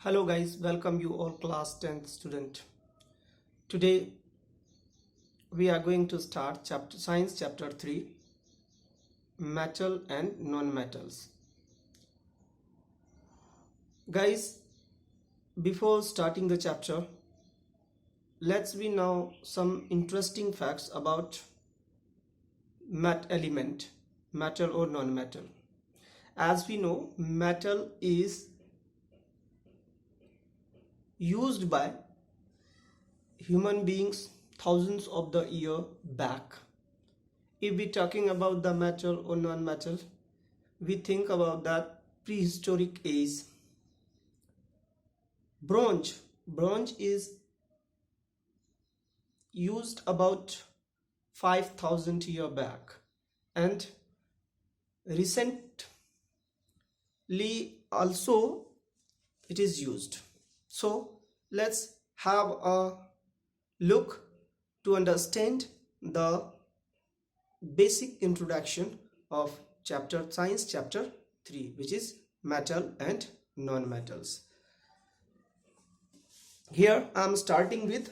Hello guys, welcome you all class 10th student. Today we are going to start science chapter 3, metal and non-metals. Guys, before starting the chapter, let's we know some interesting facts about metal or non-metal. As we know, metal is used by human beings thousands of the year back. If we're talking about the metal or non-metal, we think about that prehistoric age. Bronze is used about 5,000 year back, and recently also it is used. So let's have a look to understand the basic introduction of science chapter 3, which is metal and non-metals. Here I am starting with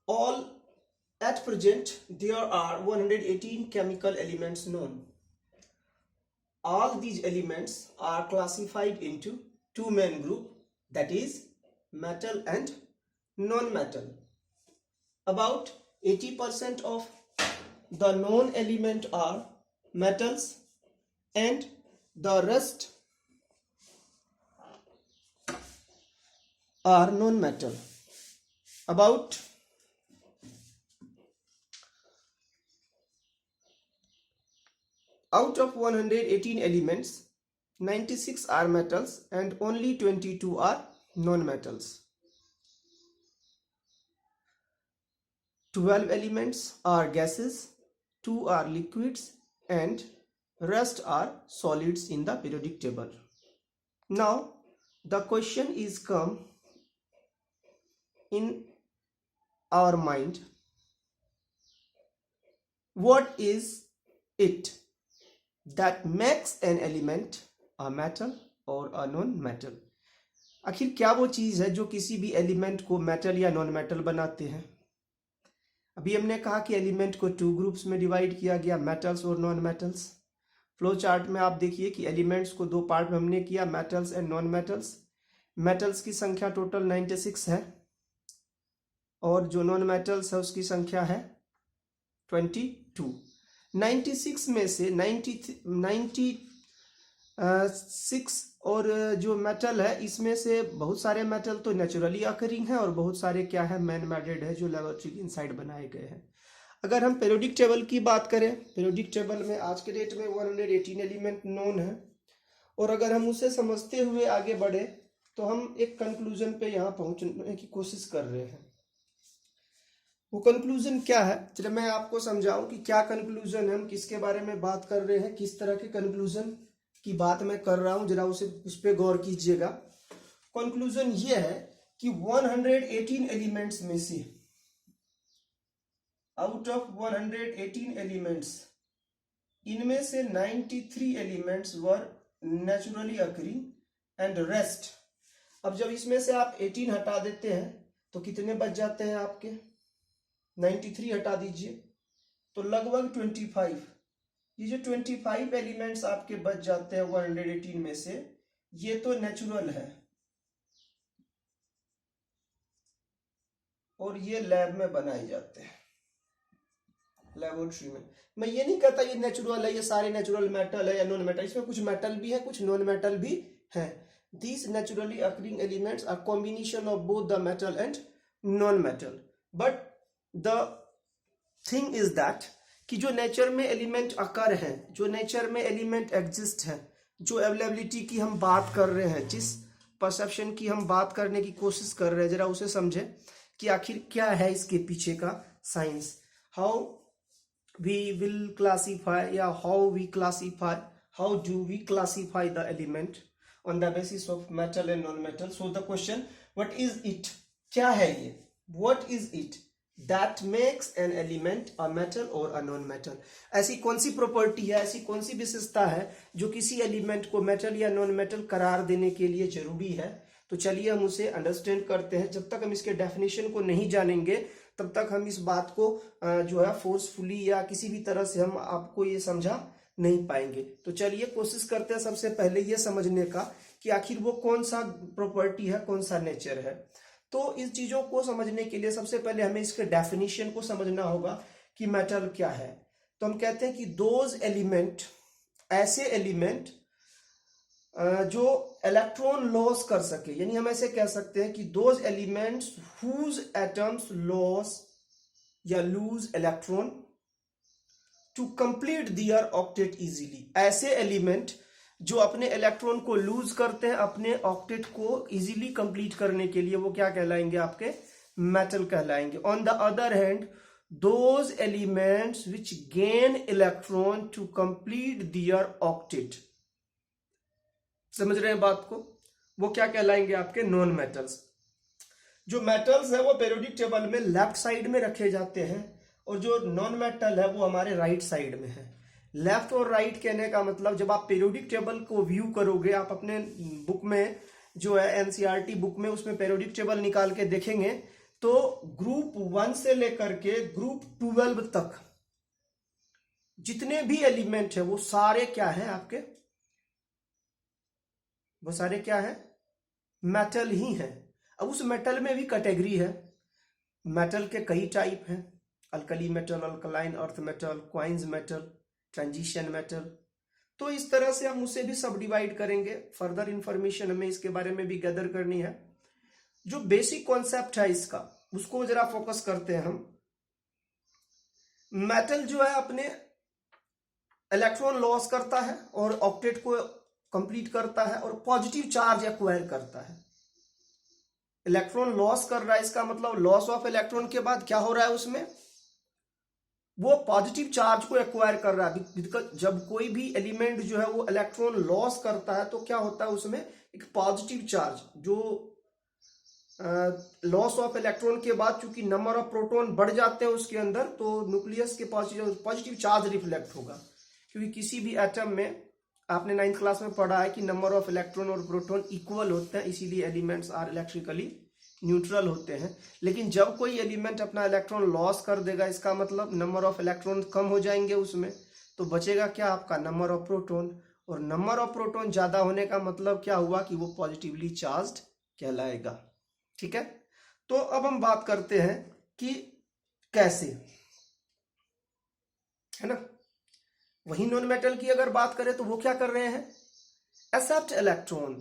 all. At present there are 118 chemical elements known. All these elements are classified into two main groups, that is metal and non-metal. About 80% of the known element are metals and the rest are non-metal. Out of 118 elements, 96 are metals and only 22 are non-metals. 12 elements are gases, 2 are liquids, and rest are solids in the periodic table. Now the question is come in our mind, what is it that makes an element a metal or a non-metal? आखिर क्या वो चीज है जो किसी भी element को metal या नॉन मेटल बनाते हैं? अभी हमने कहा कि एलिमेंट को टू ग्रुप्स में डिवाइड किया गया, मेटल्स और नॉन मेटल्स. फ्लो चार्ट में आप देखिए कि एलिमेंट्स को दो पार्ट में हमने किया, metals and non metals. Metals की संख्या टोटल 96 है और जो नॉन मेटल्स है उसकी संख्या है 22. 96 में से 96 और जो मेटल है इसमें से बहुत सारे मेटल तो नेचुरली अकरिंग है और बहुत सारे क्या है, मैन मेडेड है, जो लेबोरेटरी इनसाइड बनाए गए हैं. अगर हम पीरियोडिक टेबल की बात करें, पीरियोडिक टेबल में आज के डेट में 118 एलिमेंट नोन है और अगर हम उसे समझते हुए आगे बढ़े तो हम एक कंक्लूजन पे यहाँ पहुंचने की कोशिश कर रहे हैं. वो कंक्लूजन क्या है, चलो मैं आपको समझाऊं कि क्या कंक्लूजन है, हम किसके बारे में बात कर रहे हैं, किस तरह के कंक्लूजन की बात मैं कर रहा हूं, जरा उस पर गौर कीजिएगा. कंक्लूजन ये है कि 118 एलिमेंट्स में से, आउट ऑफ 118 एलिमेंट्स, इनमें से 93 elements were naturally occurring and rest. अब जब इसमें से आप 18 हटा देते हैं तो कितने बच जाते हैं आपके? 93 हटा दीजिए तो लगभग 25. ये जो 25 एलिमेंट्स आपके बच जाते हैं 118 में से, ये तो नेचुरल है और ये लैब में बनाए जाते हैं, लेबोरेटरी में. मैं ये नहीं कहता ये नेचुरल है, ये सारे नेचुरल मेटल है या नॉन मेटल, इसमें कुछ मेटल भी है, कुछ नॉन मेटल भी है. These naturally occurring elements are combination of both the metal and non-metal. But the thing is that कि जो नेचर में एलिमेंट अकर है, जो नेचर में एलिमेंट एग्जिस्ट है, जो अवेलेबिलिटी की हम बात कर रहे हैं, जिस परसेप्शन की हम बात करने की कोशिश कर रहे हैं, जरा उसे समझे कि आखिर क्या है इसके पीछे का science. How we will classify या how we classify, how do we classify the element on the basis of metal and non-metal. So the question, what is it? क्या है ये? What is it? That makes an element a metal और a non metal. ऐसी कौन सी property है, ऐसी कौन सी विशेषता है जो किसी एलिमेंट को मेटल या नॉन मेटल करार देने के लिए जरूरी है? तो चलिए हम उसे अंडरस्टैंड करते हैं। जब तक हम इसके डेफिनेशन को नहीं जानेंगे तब तक हम इस बात को जो है फोर्सफुली या किसी भी तरह से हम आपको ये समझा नहीं पाएंगे। तो चलिए कोशिश करते हैं सबसे पहले ये समझने का कि आखिर वो कौन सा प्रॉपर्टी है, कौन सा नेचर है। तो इन चीजों को समझने के लिए सबसे पहले हमें इसके डेफिनेशन को समझना होगा कि मेटल क्या है। तो हम कहते हैं कि दोज एलिमेंट, ऐसे एलिमेंट जो इलेक्ट्रॉन लॉस कर सके, यानी हम ऐसे कह सकते हैं कि those elements whose atoms loss या lose electron to complete their octet easily. ऐसे एलिमेंट जो अपने इलेक्ट्रॉन को लूज करते हैं अपने ऑक्टेट को इजीली कंप्लीट करने के लिए, वो क्या कहलाएंगे? आपके मेटल कहलाएंगे। On the other hand those elements which gain electron to complete their octet, समझ रहे हैं बात को, वो क्या कहलाएंगे? आपके नॉन मेटल्स। जो मेटल्स है वो पीरियोडिक टेबल में लेफ्ट साइड में रखे जाते हैं और जो नॉन मेटल है वो हमारे राइट साइड में है। लेफ्ट और राइट कहने का मतलब, जब आप पीरियोडिक टेबल को व्यू करोगे, आप अपने बुक में जो है एनसीईआरटी बुक में, उसमें पीरियोडिक टेबल निकाल के देखेंगे तो ग्रुप 1 से लेकर के ग्रुप 12 तक जितने भी एलिमेंट है वो सारे क्या है आपके? वो सारे क्या है? मेटल ही है। अब उस मेटल में भी कैटेगरी है। मेटल के कई टाइप हैं, alkali metal, alkaline earth metal, coins metal, transition metal. तो इस तरह से हम उसे भी सब डिवाइड करेंगे। फर्दर इंफॉर्मेशन हमें इसके बारे में भी गैदर करनी है। जो बेसिक कॉन्सेप्ट है इसका, उसको जरा फोकस करते हैं हम। मेटल जो है अपने इलेक्ट्रॉन लॉस करता है और ऑक्टेट को कंप्लीट करता है और पॉजिटिव चार्ज एक्वायर करता है। इलेक्ट्रॉन लॉस कर रहा है, इसका मतलब लॉस ऑफ इलेक्ट्रॉन के बाद क्या हो रहा है उसमें? वो पॉजिटिव चार्ज को एक्वायर कर रहा है। जब कोई भी एलिमेंट जो है वो इलेक्ट्रॉन लॉस करता है तो क्या होता है उसमें? एक पॉजिटिव चार्ज, जो लॉस ऑफ इलेक्ट्रॉन के बाद चूंकि नंबर ऑफ प्रोटॉन बढ़ जाते हैं उसके अंदर, तो न्यूक्लियस के पॉजिटिव चार्ज रिफ्लेक्ट होगा। क्योंकि किसी भी एटम में आपने 9th क्लास में पढ़ा है कि नंबर ऑफ इलेक्ट्रॉन और प्रोटॉन इक्वल होते हैं, इसीलिए एलिमेंट्स आर इलेक्ट्रिकली न्यूट्रल होते हैं। लेकिन जब कोई एलिमेंट अपना इलेक्ट्रॉन लॉस कर देगा, इसका मतलब नंबर ऑफ इलेक्ट्रॉन कम हो जाएंगे उसमें, तो बचेगा क्या? आपका नंबर ऑफ प्रोटॉन। और नंबर ऑफ प्रोटॉन ज्यादा होने का मतलब क्या हुआ? कि वो पॉजिटिवली चार्ज्ड कहलाएगा। ठीक है, तो अब हम बात करते हैं कि कैसे, है ना। वही नॉन मेटल की अगर बात करें तो वो क्या कर रहे हैं? Accept electron,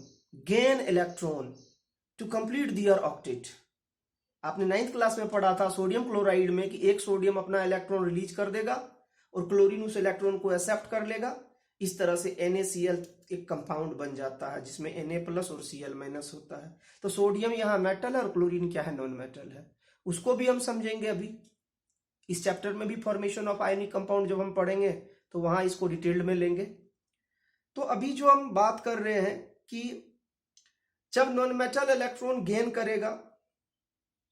gain electron to complete their octet. आपने 9th क्लास में पढ़ा था सोडियम क्लोराइड में कि एक सोडियम अपना इलेक्ट्रॉन रिलीज कर देगा और क्लोरीन उस इलेक्ट्रॉन को एक्सेप्ट कर लेगा। इस तरह से NaCl एक कंपाउंड बन जाता है जिसमें Na+ और Cl- होता है। तो सोडियम यहाँ मेटल है और क्लोरीन क्या है? नॉन मेटल है। उसको भी हम समझेंगे अभी इस चैप्टर में भी। फॉर्मेशन ऑफ आयनिक कंपाउंड जब हम पढ़ेंगे तो वहां इसको डिटेल्ड में लेंगे। तो अभी जो हम बात कर रहे हैं कि जब नॉन मेटल इलेक्ट्रॉन गेन करेगा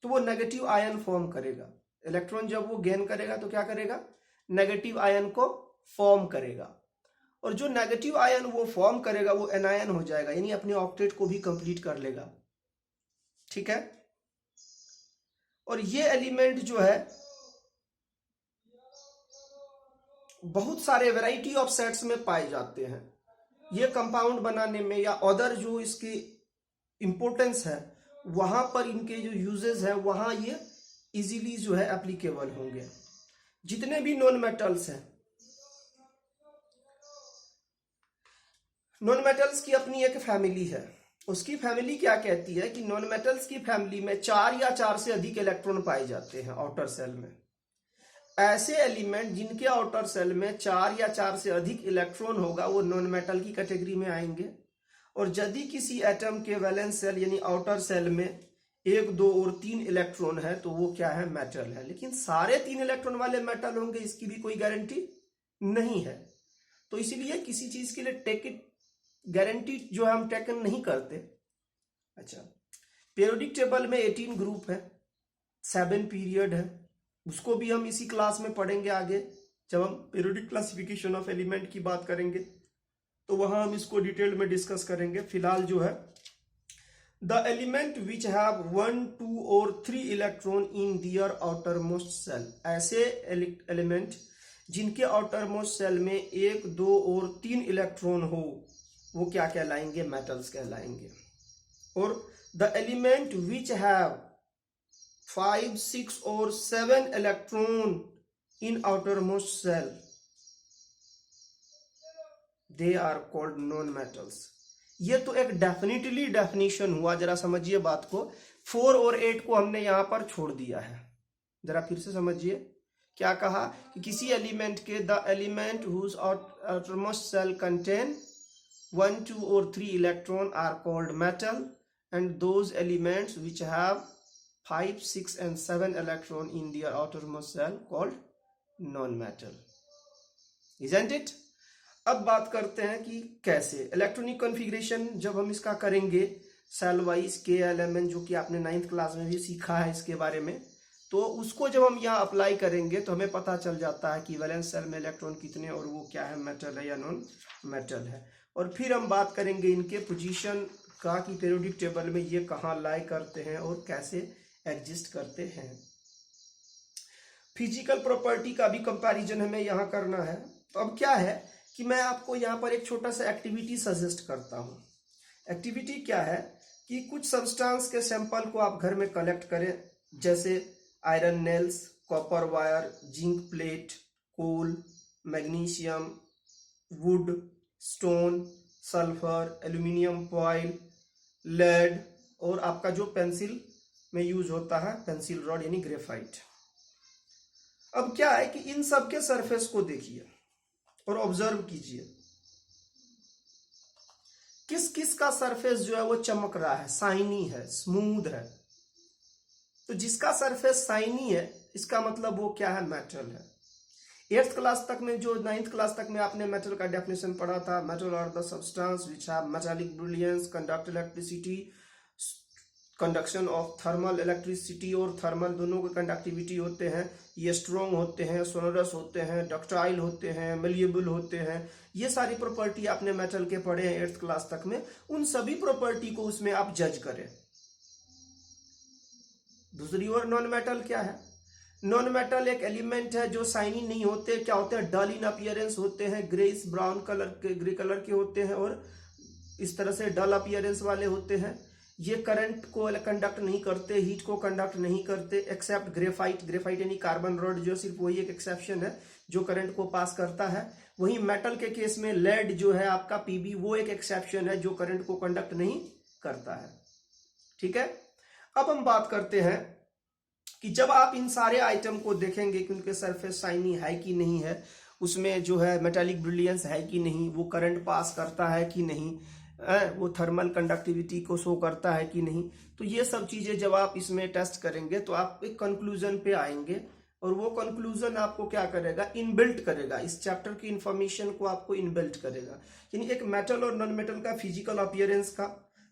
तो वो नेगेटिव आयन फॉर्म करेगा। इलेक्ट्रॉन जब वो गेन करेगा तो क्या करेगा? नेगेटिव आयन को फॉर्म करेगा। और जो नेगेटिव आयन वो फॉर्म करेगा वो एनायन हो जाएगा, यानी अपने ऑक्टेट को भी कंप्लीट कर लेगा। ठीक है, और ये एलिमेंट जो है बहुत सारे वैरायटी ऑफ सेट्स में पाए जाते हैं। ये कंपाउंड बनाने में या अदर जो इसकी इंपॉर्टेंस है, वहां पर इनके जो यूजेस है वहां ये इजीली जो है एप्लीकेबल होंगे। जितने भी नॉन मेटल्स हैं, नॉन मेटल्स की अपनी एक फैमिली है। उसकी फैमिली क्या कहती है कि नॉन मेटल्स की फैमिली में 4 या 4 से अधिक इलेक्ट्रॉन पाए जाते हैं आउटर सेल में। ऐसे एलिमेंट जिनके आउटर सेल में 4 या 4 से अधिक इलेक्ट्रॉन होगा वो नॉन मेटल की कैटेगरी में आएंगे। और यदि किसी एटम के वैलेंस सेल यानी आउटर सेल में 1, 2 और 3 इलेक्ट्रॉन है तो वो क्या है? मेटल है। लेकिन सारे 3 इलेक्ट्रॉन वाले मेटल होंगे इसकी भी कोई गारंटी नहीं है। तो इसीलिए किसी चीज के लिए टेक इट गारंटी जो है हम टेकन नहीं करते। अच्छा, पीरियोडिक टेबल में 18 ग्रुप है, 7 पीरियड है, उसको भी हम इसी क्लास में पढ़ेंगे आगे, जब हम पीरियोडिक क्लासिफिकेशन ऑफ एलिमेंट की बात करेंगे तो वहां हम इसको डिटेल में डिस्कस करेंगे। फिलहाल जो है द एलिमेंट विच हैव 1, 2 और 3 electron in their outermost shell, ऐसे एलिमेंट जिनके आउटरमोस्ट सेल में 1, 2 और 3 इलेक्ट्रॉन हो वो क्या कहलाएंगे? मेटल्स कहलाएंगे। और द एलिमेंट विच हैव 5, 6 और 7 electron in outermost shell they are called non metals. ये तो एक डेफिनेटली डेफिनेशन हुआ, जरा समझिए बात को। 4 और 8 को हमने यहां पर छोड़ दिया है, जरा फिर से समझिए। क्या कहा कि किसी एलिमेंट के the element whose outermost shell contain 1, 2 और 3 electron are called metal and those elements which have 5, 6 and 7 electron in their outermost cell called non-metal, isn't it? अब बात करते हैं कि कैसे इलेक्ट्रॉनिक कॉन्फ़िगरेशन जब हम इसका करेंगे सेल वाइज के एलिमेंट, जो कि आपने 9th क्लास में भी सीखा है इसके बारे में, तो उसको जब हम यहाँ अप्लाई करेंगे तो हमें पता चल जाता है कि वैलेंस सेल में इलेक्ट्रॉन कितने और वो क्या है, मेटल है या नॉन मेटल है। और फिर हम बात करेंगे इनके पोजीशन का कि पीरियोडिक टेबल में ये कहाँ लाई करते हैं और कैसे एग्जिस्ट करते हैं। फिजिकल प्रॉपर्टी का भी कंपैरिजन हमें यहाँ करना है। तो अब क्या है कि मैं आपको यहाँ पर एक छोटा सा एक्टिविटी सजेस्ट करता हूँ। एक्टिविटी क्या है कि कुछ सब्सटेंस के सैंपल को आप घर में कलेक्ट करें, जैसे iron nails, copper wire, zinc plate, coal, magnesium, wood, stone, sulphur, aluminium foil, lead और आपका जो पेंसिल में यूज होता है पेंसिल रॉड यानी ग्रेफाइट। अब क्या है कि इन सब के सरफेस को देखिए और ऑब्जर्व कीजिए किस किस का सरफेस जो है वो चमक रहा है, साइनी है, स्मूथ है। तो जिसका सरफेस साइनी है इसका मतलब वो क्या है, मेटल है। 8th क्लास तक में, जो 9th क्लास तक में आपने मेटल का डेफिनेशन पढ़ा था, metal are the substance which have metallic brilliance, conduct electricity, conduction of thermal electricity और थर्मल दोनों के कंडक्टिविटी होते हैं। ये स्ट्रॉन्ग होते हैं, सोनरस होते हैं, डक्टाइल होते हैं, मेलिएबल होते हैं। ये सारी प्रॉपर्टी आपने मेटल के पढ़े हैं 8th क्लास तक में। उन सभी प्रॉपर्टी को उसमें आप जज करें। दूसरी ओर नॉन मेटल क्या है? नॉन मेटल एक एलिमेंट है जो शाइनी नहीं होते, क्या होते हैं, डल इन अपीयरेंस होते हैं, ग्रेस ब्राउन कलर के, ग्रे कलर के होते हैं और इस तरह से डल अपीयरेंस वाले होते हैं। ये करंट को कंडक्ट नहीं करते, हीट को कंडक्ट नहीं करते, एक्सेप्ट ग्रेफाइट। ग्रेफाइट यानी कार्बन रॉड जो सिर्फ वही एक एक्सेप्शन है जो करंट को पास करता है। वहीं मेटल के केस में लेड जो है आपका पीबी, वो एक एक्सेप्शन है जो करंट को कंडक्ट नहीं करता है। ठीक है, अब हम बात करते हैं कि जब आप इन सारे आइटम को देखेंगे कि उनके सरफेस शाइनी है कि नहीं है, उसमें जो है मेटालिक ब्रिलियंस है कि नहीं, वो करंट पास करता है कि नहीं, वो थर्मल कंडक्टिविटी को शो करता है कि नहीं, तो ये सब चीजें जब आप इसमें टेस्ट करेंगे तो आप एक कंक्लूजन पे आएंगे। और वो कंक्लूजन आपको क्या करेगा, इनबिल्ट करेगा, इस चैप्टर की इंफॉर्मेशन को आपको इनबिल्ट करेगा, यानी एक मेटल और नॉन मेटल का फिजिकल अपीयरेंस का।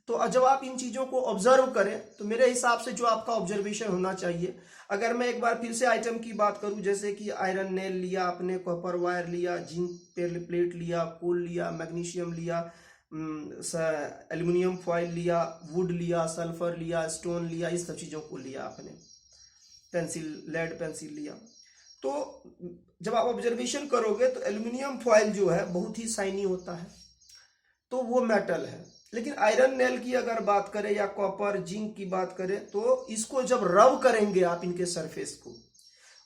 तो जब आप इन चीजों को ऑब्जर्व करें तो मेरे हिसाब से जो आपका ऑब्जर्वेशन होना चाहिए, अगर मैं एक बार फिर से आइटम की बात करूं, जैसे कि आयरन नेल लिया आपने, कॉपर वायर लिया, जिंक प्लेट लिया, कोल लिया, मैग्नीशियम लिया, एल्यूमिनियम फॉइल लिया, वुड लिया, सल्फर लिया, स्टोन लिया, इस सब चीज़ों को लिया आपने, पेंसिल, लेड पेंसिल लिया। तो जब आप ऑब्जर्वेशन करोगे तो एल्यूमिनियम फॉइल जो है बहुत ही शाइनी होता है, तो वो मेटल है। लेकिन आयरन नेल की अगर बात करें या कॉपर जिंक की बात करें तो इसको जब रब करेंगे आप इनके सरफेस को,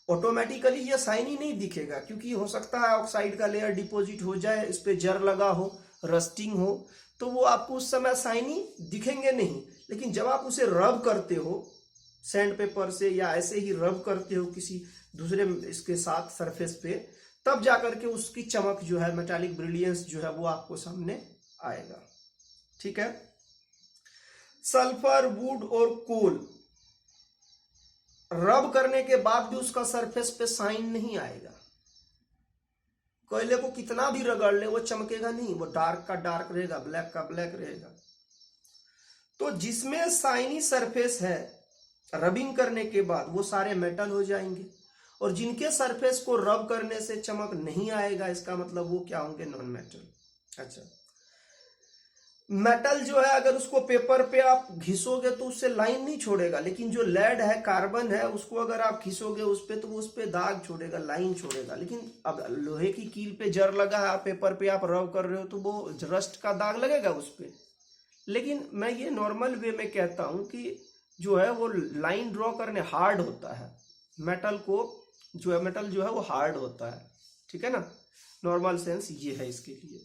ऑटोमेटिकली ये शाइनी नहीं दिखेगा, क्योंकि हो सकता है ऑक्साइड का लेयर डिपॉजिट हो जाए, इस पे जर लगा हो, रस्टिंग हो, तो वो आपको उस समय शाइनी दिखेंगे नहीं। लेकिन जब आप उसे रब करते हो सैंड पेपर से या ऐसे ही रब करते हो किसी दूसरे इसके साथ सरफेस पे, तब जाकर के उसकी चमक जो है, मेटालिक ब्रिलियंस जो है, वो आपको सामने आएगा। ठीक है, सल्फर, वुड और कोल रब करने के बाद भी उसका सरफेस पे शाइन नहीं आएगा। कोयले को कितना भी रगड़ ले वो चमकेगा नहीं, वो डार्क का डार्क रहेगा, ब्लैक का ब्लैक रहेगा। तो जिसमें शाइनी सरफेस है, रबिंग करने के बाद वो सारे मेटल हो जाएंगे, और जिनके सरफेस को रब करने से चमक नहीं आएगा, इसका मतलब वो क्या होंगे, नॉन मेटल। अच्छा, मेटल जो है अगर उसको पेपर पे आप घिसोगे तो उससे लाइन नहीं छोड़ेगा, लेकिन जो लेड है, कार्बन है, उसको अगर आप घिसोगे उस पे तो वो उस पे दाग छोड़ेगा, लाइन छोड़ेगा। लेकिन अब लोहे की कील पे जर लगा है, पेपर पे आप रब कर रहे हो तो वो रस्ट का दाग लगेगा उस पे। लेकिन मैं ये नॉर्मल वे में कहता हूं कि जो है वो लाइन ड्रॉ करने हार्ड होता है, मेटल को जो है, मेटल जो है वो हार्ड होता है, ठीक है ना, नॉर्मल सेंस ये है इसके लिए।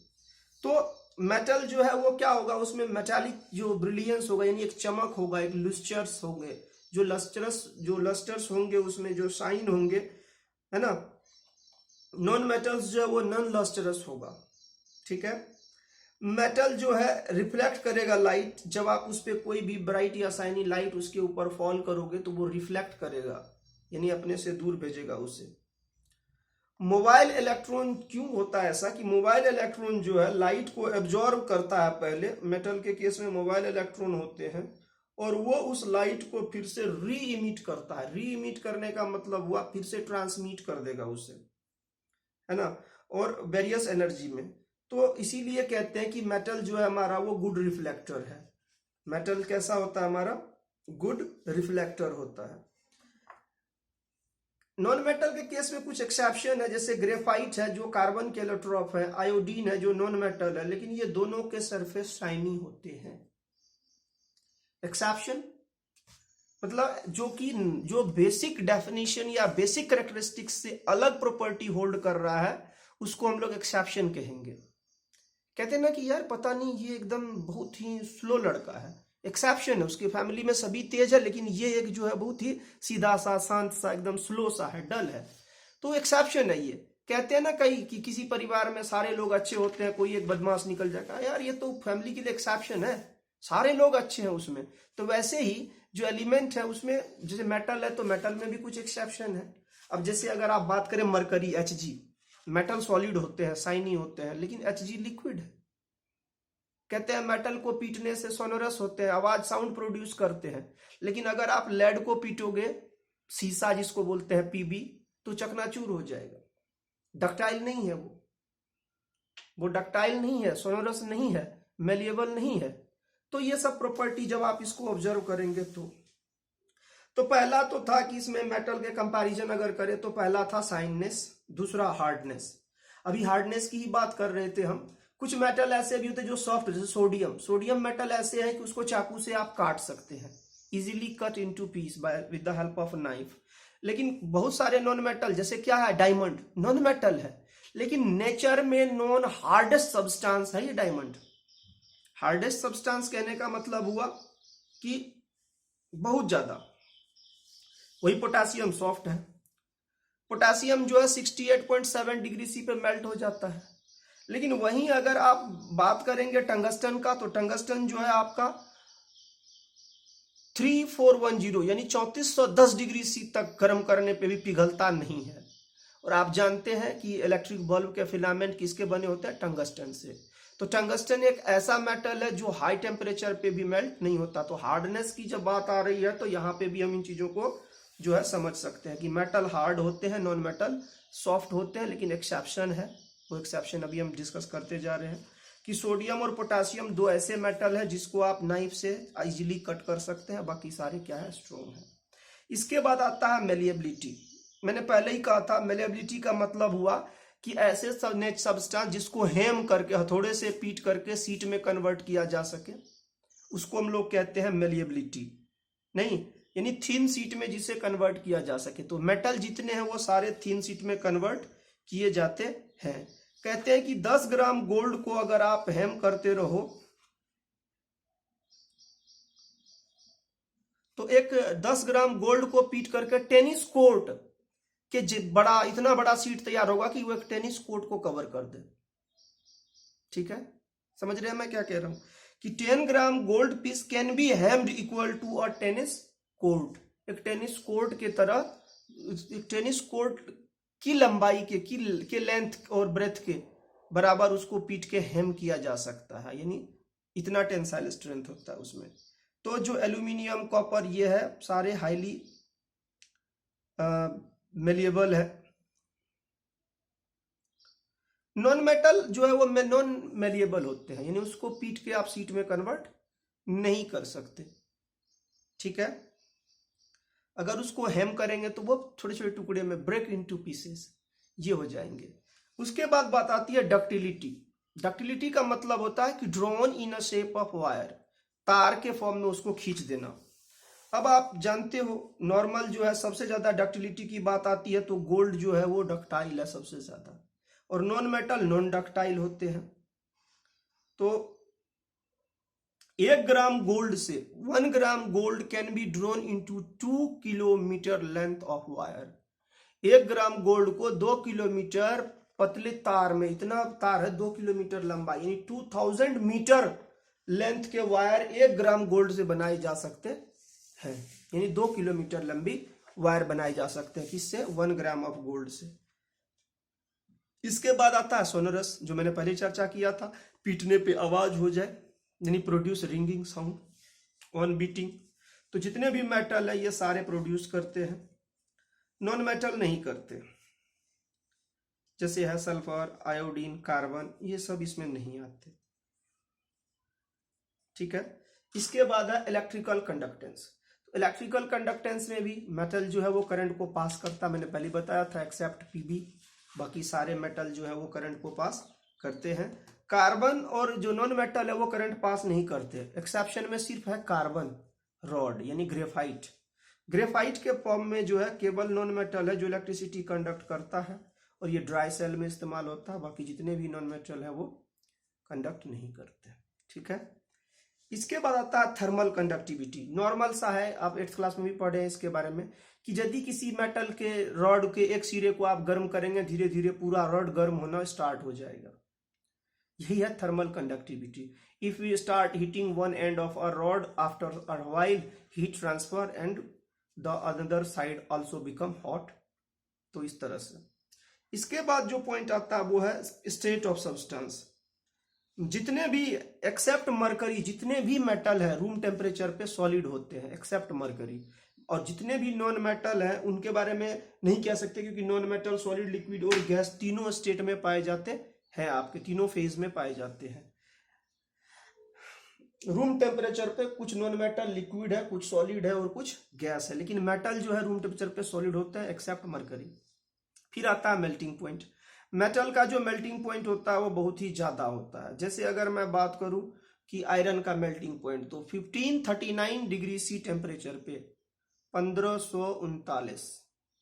तो मेटल जो है वो क्या होगा, उसमें मेटालिक जो ब्रिलियंस होगा, यानी एक चमक होगा, एक लुस्टर्स होंगे, जो लस्टर्स होंगे, उसमें जो शाइन होंगे, है ना। नॉन मेटल्स जो है वो नॉन लस्टरस होगा, ठीक है। मेटल जो है रिफ्लेक्ट करेगा लाइट, जब आप उस पर कोई भी ब्राइट या शाइनी लाइट उसके ऊपर फॉल करोगे तो वो रिफ्लेक्ट करेगा, यानी अपने से दूर भेजेगा उसे। मोबाइल इलेक्ट्रॉन क्यों होता है ऐसा कि मोबाइल इलेक्ट्रॉन जो है लाइट को एब्जॉर्ब करता है, पहले मेटल के केस में मोबाइल इलेक्ट्रॉन होते हैं, और वो उस लाइट को फिर से री इमिट करता है। री इमिट करने का मतलब हुआ फिर से ट्रांसमिट कर देगा उसे, है ना, और वेरियस एनर्जी में। तो इसीलिए कहते हैं कि मेटल जो है हमारा वो गुड रिफ्लेक्टर है। मेटल कैसा होता है हमारा, गुड रिफ्लेक्टर होता है। नॉन मेटल के केस में कुछ एक्सेप्शन है, जैसे ग्रेफाइट है जो कार्बन के एलोट्रॉप है, आयोडीन है जो नॉन मेटल है, लेकिन ये दोनों के सरफेस शाइनी होते हैं। एक्सेप्शन मतलब जो बेसिक डेफिनेशन या बेसिक कैरेक्टरिस्टिक्स से अलग प्रॉपर्टी होल्ड कर रहा है, उसको हम लोग एक्सेप्शन कहेंगे। कहते हैं ना कि यार पता नहीं ये एकदम बहुत ही स्लो लड़का है, एक्सेप्शन है, उसकी फैमिली में सभी तेज है, लेकिन ये एक जो है बहुत ही सीधा सा, शांत सा, एकदम स्लो सा है, डल है, तो एक्सेप्शन है ये। कहते हैं ना कई कि किसी परिवार में सारे लोग अच्छे होते हैं, कोई एक बदमाश निकल जाएगा, यार ये तो फैमिली के लिए एक्सेप्शन है, सारे लोग अच्छे हैं उसमें। तो वैसे ही जो एलिमेंट है उसमें, जैसे मेटल है तो मेटल में भी कुछ एक्सेप्शन है। अब जैसे अगर आप बात करें मरकरी, Hg, मेटल सॉलिड होते हैं, शाइनी होते हैं, लेकिन Hg लिक्विड है। कहते हैं मेटल को पीटने से सोनोरस होते हैं, आवाज साउंड प्रोड्यूस करते हैं, लेकिन अगर आप लेड को पीटोगे, सीसा जिसको बोलते हैं Pb, तो चकनाचूर हो जाएगा, डक्टाइल नहीं है वो डक्टाइल नहीं है, सोनोरस नहीं है, मेलिएबल नहीं है। तो ये सब प्रॉपर्टी जब आप इसको ऑब्जर्व करेंगे तो पहला तो था कि इसमें मेटल के कंपैरिजन अगर करें तो पहला था शाइननेस, दूसरा हार्डनेस। अभी हार्डनेस की ही बात कर रहे थे हम। कुछ मेटल ऐसे भी होते हैं जो सॉफ्ट, जैसे सोडियम मेटल ऐसे है कि उसको चाकू से आप काट सकते हैं, easily cut into piece by with the help of knife. लेकिन बहुत सारे नॉन मेटल, जैसे क्या है, डायमंड नॉन मेटल है, लेकिन नेचर में नॉन हार्डेस्ट सब्सटेंस है ये डायमंड। हार्डेस्ट सब्सटेंस कहने का मतलब हुआ कि बहुत ज्यादा। वही पोटेशियम सॉफ्ट है, पोटेशियम जो है 68.7 डिग्री सी पे मेल्ट हो जाता है। लेकिन वहीं अगर आप बात करेंगे टंगस्टन का, तो टंगस्टन जो है आपका 3410 यानी 3410 डिग्री सी तक गर्म करने पे भी पिघलता नहीं है। और आप जानते हैं कि इलेक्ट्रिक बल्ब के फिलामेंट किसके बने होते हैं, टंगस्टन से। तो टंगस्टन एक ऐसा मेटल है जो हाई टेम्परेचर पे भी मेल्ट नहीं होता। तो हार्डनेस की जब बात आ रही है तो यहाँ पे भी हम इन चीजों को जो है समझ सकते हैं कि मेटल हार्ड होते हैं, नॉन मेटल सॉफ्ट होते हैं, लेकिन एक्सेप्शन है। वो एक्सेप्शन अभी हम डिस्कस करते जा रहे हैं कि सोडियम और पोटेशियम दो ऐसे मेटल है जिसको आप नाइफ से इजीली कट कर सकते हैं, बाकी सारे क्या है, स्ट्रॉन्ग है। इसके बाद आता है मेलिएबिलिटी। मैंने पहले ही कहा था, मेलिएबिलिटी का मतलब हुआ कि ऐसे सब्सटेंस जिसको हेम करके, हथौड़े से पीट करके सीट में कन्वर्ट किया जा सके, उसको हम लोग कहते हैं मेलिएबिलिटी। नहीं, यानी थीन सीट में जिसे कन्वर्ट किया जा सके। तो मेटल जितने हैं वो सारे थीन सीट में कन्वर्ट किए जाते हैं। कहते हैं कि 10 ग्राम गोल्ड को अगर आप हेम करते रहो तो एक 10 ग्राम गोल्ड को पीट करके टेनिस कोर्ट के इतना बड़ा सीट तैयार होगा कि वो एक टेनिस कोर्ट को कवर कर दे। ठीक है, समझ रहे हैं मैं क्या कह रहा हूं कि 10 gram gold piece can be hemmed equal to a tennis court. एक टेनिस कोर्ट के तरह, एक टेनिस कोर्ट की लंबाई के लेंथ और ब्रेथ के बराबर उसको पीट के हेम किया जा सकता है, यानी इतना टेंसाइल स्ट्रेंथ होता है उसमें। तो जो एल्यूमिनियम, कॉपर, ये है सारे हाईली मेलिएबल है। नॉन मेटल जो है वो नॉन मेलिएबल होते हैं, यानी उसको पीट के आप शीट में कन्वर्ट नहीं कर सकते, ठीक है। अगर उसको हैम करेंगे तो वो छोटे छोटे टुकड़े में ब्रेक इनटू पीसेस ये हो जाएंगे। उसके बाद बात आती है डक्टिलिटी। डक्टिलिटी का मतलब होता है कि drawn in a shape of wire, तार के फॉर्म में उसको खींच देना। अब आप जानते हो नॉर्मल जो है सबसे ज्यादा डक्टिलिटी की बात आती है तो गोल्ड जो है वो डक्टाइल है सबसे ज्यादा, और नॉन मेटल नॉन डक्टाइल होते हैं। तो 1 ग्राम गोल्ड से 1 gram gold can be drawn into 2 kilometre length of wire. 1 gram gold को 2 किलोमीटर पतले तार में, इतना तार है 2 किलोमीटर लंबा, यानी 2000 मीटर लेंथ के वायर 1 ग्राम गोल्ड से बनाए जा सकते हैं, यानी 2 किलोमीटर लंबी वायर बनाए जा सकते हैं किससे? 1 ग्राम ऑफ गोल्ड से। इसके बाद आता है सोनरस, जो मैंने पहले चर्चा किया था, पीटने पे आवाज हो जाए, यानी produce ringing sound on beating. तो जितने भी मेटल है ये सारे प्रोड्यूस करते हैं, नॉन मेटल नहीं करते। जैसे है सल्फर, आयोडीन, कार्बन, ये सब इसमें नहीं आते, ठीक है। इसके बाद है इलेक्ट्रिकल कंडक्टेंस। तो इलेक्ट्रिकल कंडक्टेंस में भी मेटल जो है वो करंट को पास करता, मैंने पहले बताया था, एक्सेप्ट पीबी, बाकी सारे मेटल जो है वो करंट को पास करते हैं। कार्बन और जो नॉन मेटल है वो करंट पास नहीं करते, एक्सेप्शन में सिर्फ है कार्बन रॉड यानी ग्रेफाइट। ग्रेफाइट के फॉर्म में जो है केवल नॉन मेटल है जो इलेक्ट्रिसिटी कंडक्ट करता है, और ये ड्राई सेल में इस्तेमाल होता है, बाकी जितने भी नॉन मेटल है वो कंडक्ट नहीं करते, ठीक है। इसके बाद आता है थर्मल कंडक्टिविटी। नॉर्मल सा है, आप 8th क्लास में भी पढ़े हैं इसके बारे में, कि यदि किसी मेटल के रॉड के एक सिरे को आप गर्म करेंगे, धीरे धीरे पूरा रॉड गर्म होना स्टार्ट हो जाएगा, यही है thermal conductivity. If we start heating one end of a rod, after a while heat transfer end the other side also become hot. तो इस तरह से। इसके बाद जो पॉइंट आता है वो है स्टेट ऑफ सब्सटेंस। जितने भी एक्सेप्ट मरकरी, जितने भी मेटल है रूम टेम्परेचर पे सॉलिड होते हैं एक्सेप्ट मरकरी, और जितने भी नॉन मेटल हैं उनके बारे में नहीं कह सकते, क्योंकि नॉन मेटल, सॉलिड, लिक्विड और गैस तीनों स्टेट में पाए जाते हैं, आपके तीनों फेज में पाए जाते हैं। रूम टेम्परेचर पे कुछ नॉन मेटल लिक्विड है, कुछ सॉलिड है और कुछ गैस है, लेकिन मेटल जो है रूम टेम्परेचर पे सॉलिड होता है एक्सेप्ट मरकरी। फिर आता है मेल्टिंग पॉइंट। मेटल का जो मेल्टिंग पॉइंट होता है वो बहुत ही ज्यादा होता है। जैसे अगर मैं बात करूं कि आयरन का मेल्टिंग पॉइंट, तो 1539 डिग्री सी टेम्परेचर पे 1539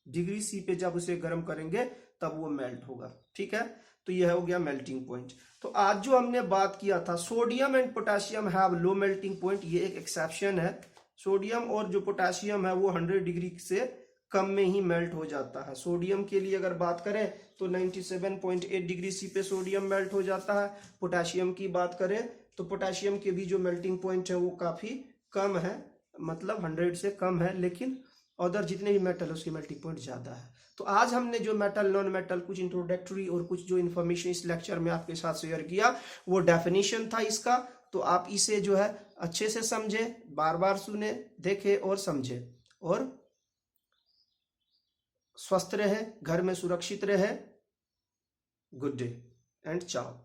डिग्री सी पे जब उसे गर्म करेंगे तब वो मेल्ट होगा, ठीक है। तो यह हो गया मेल्टिंग पॉइंट। तो आज जो हमने बात किया था, sodium and potassium have low melting point, ये एक एक्सेप्शन है। सोडियम और जो पोटेशियम है वो 100 डिग्री से कम में ही मेल्ट हो जाता है। सोडियम के लिए अगर बात करें तो 97.8 डिग्री सी पे सोडियम मेल्ट हो जाता है। पोटेशियम की बात करें तो पोटेशियम के भी जो मेल्टिंग पॉइंट है वो काफी कम है, मतलब 100 से कम है, लेकिन अदर जितने भी मेटल है उसकी मेल्टिंग पॉइंट ज्यादा है। तो आज हमने जो मेटल, नॉन मेटल, कुछ इंट्रोडक्टरी और कुछ जो इन्फॉर्मेशन इस लेक्चर में आपके साथ शेयर किया वो डेफिनेशन था इसका। तो आप इसे जो है अच्छे से समझे, बार बार सुने, देखे और समझे, और स्वस्थ रहे, घर में सुरक्षित रहे। गुड डे एंड चाओ।